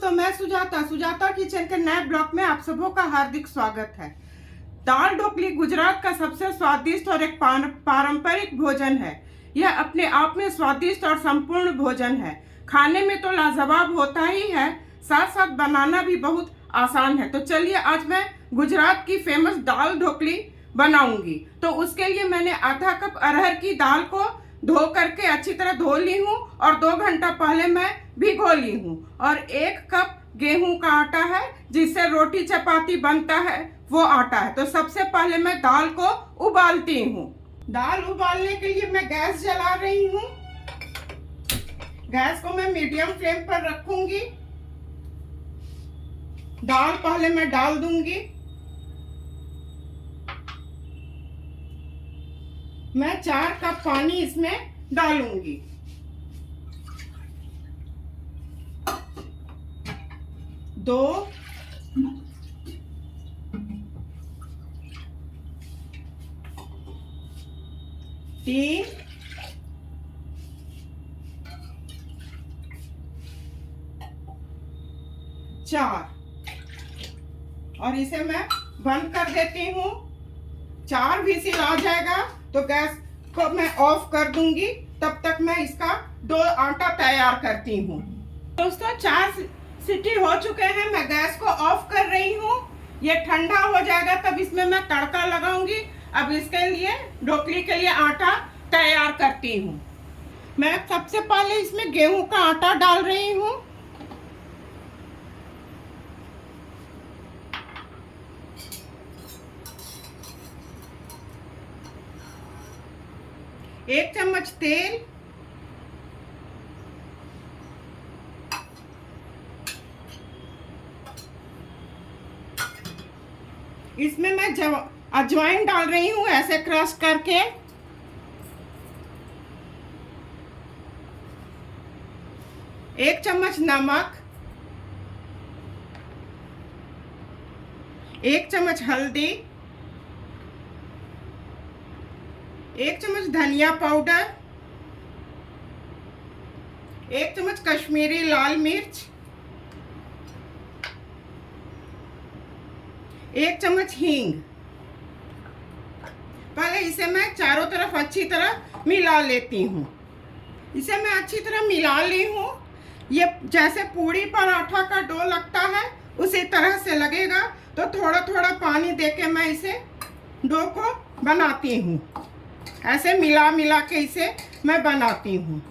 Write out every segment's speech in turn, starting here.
दोस्तों, मैं सुजाता किचन के नए ब्लॉग में आप सबों का हार्दिक स्वागत है। दाल ढोकली गुजरात का सबसे स्वादिष्ट और एक पारंपरिक भोजन है। यह अपने आप में स्वादिष्ट और संपूर्ण भोजन है। खाने में तो लाजवाब होता ही है, साथ साथ बनाना भी बहुत आसान है। तो चलिए आज मैं गुजरात की फेमस दाल ढोकली बनाऊंगी। तो उसके लिए मैंने आधा कप अरहर की दाल को धो करके अच्छी तरह धो ली हूँ और 2 घंटा पहले मैं भिगो ली हूँ। और 1 कप गेहूं का आटा है, जिससे रोटी चपाती बनता है, वो आटा है। तो सबसे पहले मैं दाल को उबालती हूँ। दाल उबालने के लिए मैं गैस जला रही हूँ। गैस को मैं मीडियम फ्लेम पर रखूंगी। दाल पहले मैं डाल दूंगी। मैं 4 कप पानी इसमें डालूंगी। दो, 3, 4 और इसे मैं बंद कर देती हूँ। 4 व्हिसिल आ जाएगा तो गैस को मैं ऑफ कर दूंगी। तब तक मैं इसका डो आटा तैयार करती हूँ। दोस्तों, 4 सीटी हो चुके हैं। मैं गैस को ऑफ कर रही हूँ। ये ठंडा हो जाएगा तब इसमें मैं तड़का लगाऊंगी। अब इसके लिए ढोकली के लिए आटा तैयार करती हूँ। मैं सबसे पहले इसमें गेहूं का आटा डाल रही हूँ। एक चम्मच तेल, इसमें मैं अजवाइन डाल रही हूँ ऐसे क्रश करके। एक चम्मच नमक, 1 चम्मच हल्दी, 1 चम्मच धनिया पाउडर, 1 चम्मच कश्मीरी लाल मिर्च, 1 चम्मच हींग। पहले इसे मैं चारों तरफ अच्छी तरह मिला लेती हूँ। इसे मैं अच्छी तरह मिला ली हूँ। ये जैसे पूड़ी पराठा का डो लगता है उसी तरह से लगेगा। तो थोड़ा थोड़ा पानी देके मैं इसे डो को बनाती हूँ। ऐसे मिला मिला के इसे मैं बनाती हूँ।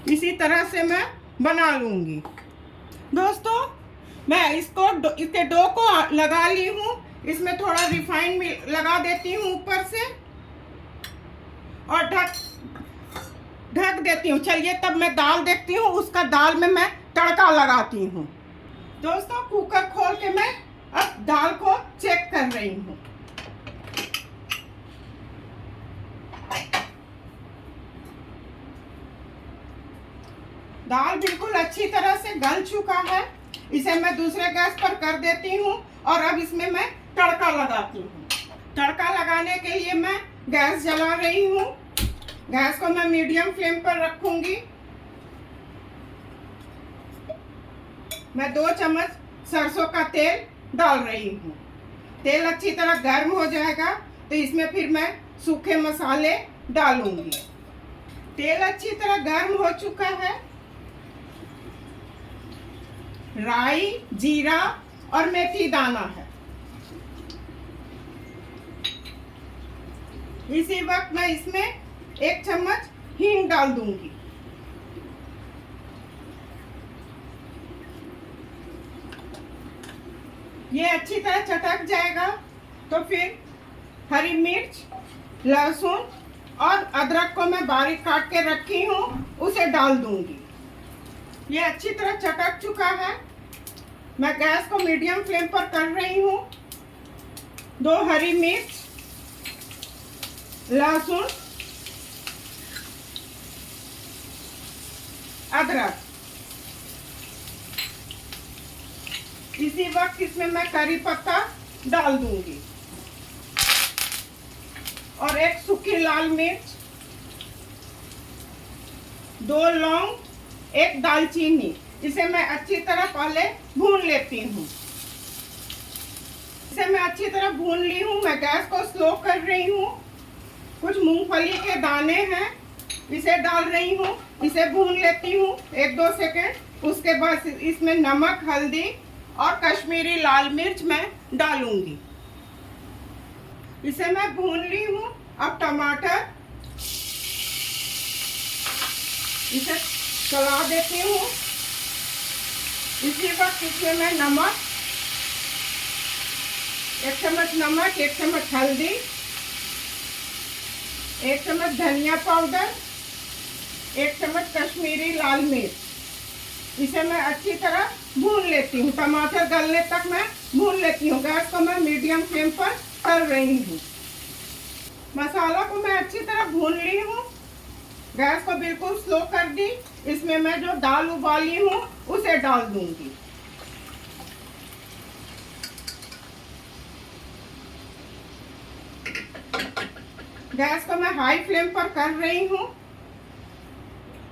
इसी तरह से मैं बना लूँगी। दोस्तों, मैं इसके डो को लगा ली हूँ। इसमें थोड़ा रिफाइंड लगा देती हूँ ऊपर से और ढक देती हूँ। चलिए तब मैं दाल देखती हूँ। उसका दाल में मैं तड़का लगाती हूँ। दोस्तों, कुकर खोल के मैं अब दाल को चेक कर रही हूँ। दाल बिल्कुल अच्छी तरह से गल चुका है। इसे मैं दूसरे गैस पर कर देती हूँ और अब इसमें मैं तड़का लगाती हूँ। तड़का लगाने के लिए मैं गैस जला रही हूँ। गैस को मैं मीडियम फ्लेम पर रखूंगी। मैं 2 चम्मच सरसों का तेल डाल रही हूँ। तेल अच्छी तरह गर्म हो जाएगा तो इसमें फिर मैं सूखे मसाले डालूंगी। तेल अच्छी तरह गर्म हो चुका है। राई, जीरा और मेथी दाना है। इसी वक्त मैं इसमें 1 चम्मच हींग डाल दूंगी। ये अच्छी तरह चटक जाएगा तो फिर हरी मिर्च, लहसुन और अदरक को मैं बारीक काट के रखी हूँ, उसे डाल दूंगी। ये अच्छी तरह चटक चुका है। मैं गैस को मीडियम फ्लेम पर कर रही हूँ। 2 हरी मिर्च, लहसुन, अदरक। इसी वक्त इसमें मैं करी पत्ता डाल दूंगी और 1 सूखी लाल मिर्च, 2 लौंग एक दालचीनी। इसे मैं अच्छी तरह पहले भून लेती हूँ। इसे मैं अच्छी तरह भून ली हूँ। मैं गैस को स्लो कर रही हूँ। कुछ मूंगफली के दाने हैं, इसे डाल रही हूँ। इसे भून लेती हूँ 1-2 सेकेंड। उसके बाद इसमें नमक, हल्दी और कश्मीरी लाल मिर्च मैं डालूंगी। इसे मैं भून ली हूँ। अब टमाटर, इसे चला देती हूँ। इसी वक्त इसमें मैं नमक, 1 चम्मच नमक, 1 चम्मच हल्दी, 1 चम्मच धनिया पाउडर, 1 चम्मच कश्मीरी लाल मिर्च, इसे मैं अच्छी तरह भून लेती हूँ। टमाटर गलने तक मैं भून लेती हूँ। गैस को मैं मीडियम फ्लेम पर कर रही हूँ। मसाला को मैं अच्छी तरह भून ली हूँ। गैस को बिल्कुल स्लो कर दी। इसमें मैं जो दाल उबाली हूँ उसे डाल दूंगी। गैस को मैं हाई फ्लेम पर कर रही हूँ।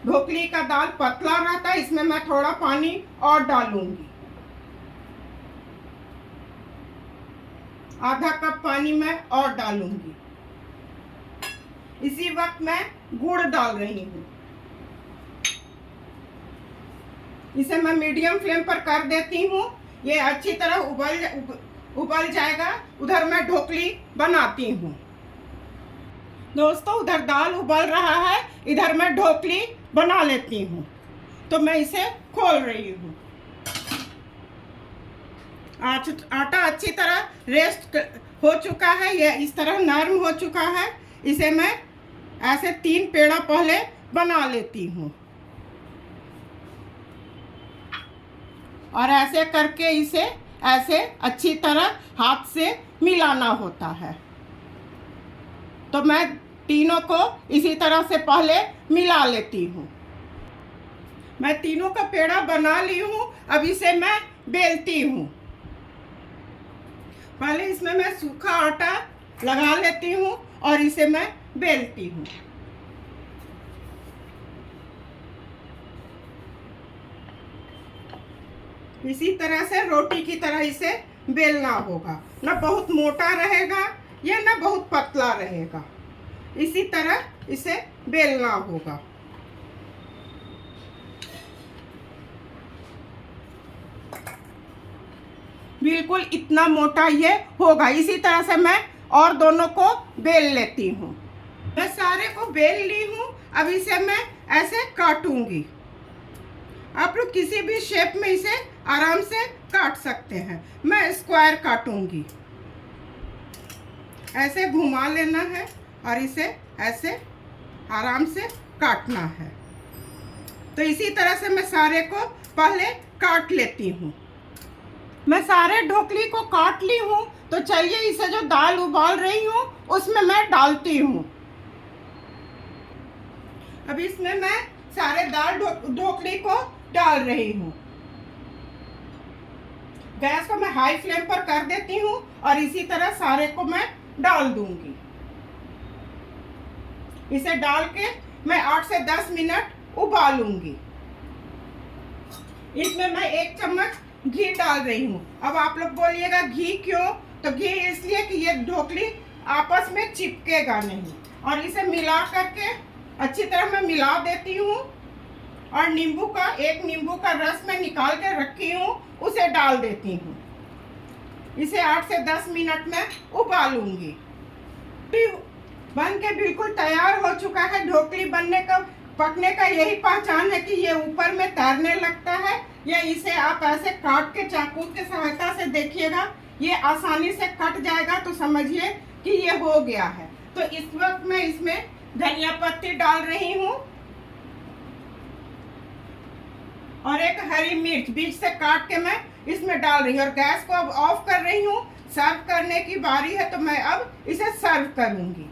ढोकली का दाल पतला रहता है, इसमें मैं थोड़ा पानी और डालूंगी। आधा कप पानी मैं और डालूंगी। इसी वक्त मैं गुड़ डाल रही हूँ। इसे मैं मीडियम फ्लेम पर कर देती हूँ। ये अच्छी तरह उबल जाएगा। उधर मैं ढोकली बनाती हूँ। दोस्तों, उधर दाल उबल रहा है, इधर मैं ढोकली बना लेती हूँ। तो मैं इसे खोल रही हूँ। आटा अच्छी तरह रेस्ट हो चुका है, ये इस तरह नरम हो चुका है। इसे मैं ऐसे 3 पेड़ा पहले बना लेती हूँ और ऐसे करके इसे ऐसे अच्छी तरह हाथ से मिलाना होता है। तो मैं तीनों को इसी तरह से पहले मिला लेती हूँ। मैं तीनों का पेड़ा बना ली हूँ। अब इसे मैं बेलती हूँ। पहले इसमें मैं सूखा आटा लगा लेती हूँ और इसे मैं बेलती हूँ। इसी तरह से रोटी की तरह इसे बेलना होगा। ना बहुत मोटा रहेगा या ना बहुत पतला रहेगा। इसी तरह इसे बेलना होगा। बिल्कुल इतना मोटा ये होगा। इसी तरह से मैं और दोनों को बेल लेती हूँ। मैं सारे को बेल ली हूँ। अब इसे मैं ऐसे काटूंगी। आप लोग किसी भी शेप में इसे आराम से काट सकते हैं। मैं स्क्वायर काटूंगी। ऐसे घुमा लेना है और इसे ऐसे आराम से काटना है। तो इसी तरह से मैं सारे को पहले काट लेती हूँ। मैं सारे ढोकली को काट ली हूँ। तो चलिए इसे जो दाल उबाल रही हूँ उसमें मैं डालती हूँ। अब इसमें मैं सारे दाल ढोकली को डाल रही हूँ। गैस को मैं हाई फ्लेम पर कर देती हूँ और इसी तरह सारे को मैं डाल दूंगी। इसे डाल के मैं 8 से 10 मिनट उबालूंगी। इसमें मैं 1 चम्मच घी डाल रही हूँ। अब आप लोग बोलिएगा घी क्यों? तो घी इसलिए कि ये ढोकली आपस में चिपकेगा नहीं। और इसे मिला करके अच्छी तरह मैं मिला देती हूँ। और एक नींबू का रस मैं निकाल के रखी हूँ, उसे डाल देती हूँ। इसे 8 से 10 मिनट में उबालूंगी। बन के बिल्कुल तैयार हो चुका है। ढोकली पकने का यही पहचान है कि ये ऊपर में तैरने लगता है। या इसे आप ऐसे काट के चाकू की सहायता से देखिएगा, ये आसानी से कट जाएगा। तो समझिए कि ये हो गया है। तो इस वक्त मैं इसमें धनिया पत्ती डाल रही हूँ और एक हरी मिर्च बीच से काट के मैं इसमें डाल रही हूँ। और गैस को अब ऑफ कर रही हूँ। सर्व करने की बारी है। तो मैं अब इसे सर्व करूंगी।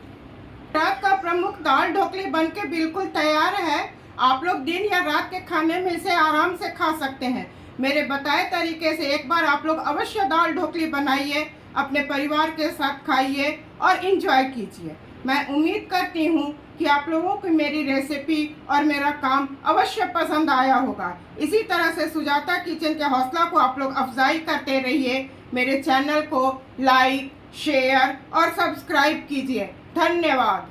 रात का प्रमुख दाल ढोकली बनके बिल्कुल तैयार है। आप लोग दिन या रात के खाने में इसे आराम से खा सकते हैं। मेरे बताए तरीके से एक बार आप लोग अवश्य दाल ढोकली बनाइए, अपने परिवार के साथ खाइए और इंजॉय कीजिए। मैं उम्मीद करती हूँ कि आप लोगों को मेरी रेसिपी और मेरा काम अवश्य पसंद आया होगा। इसी तरह से सुजाता किचन के हौसला को आप लोग अफजाई करते रहिए। मेरे चैनल को लाइक, शेयर और सब्सक्राइब कीजिए। धन्यवाद।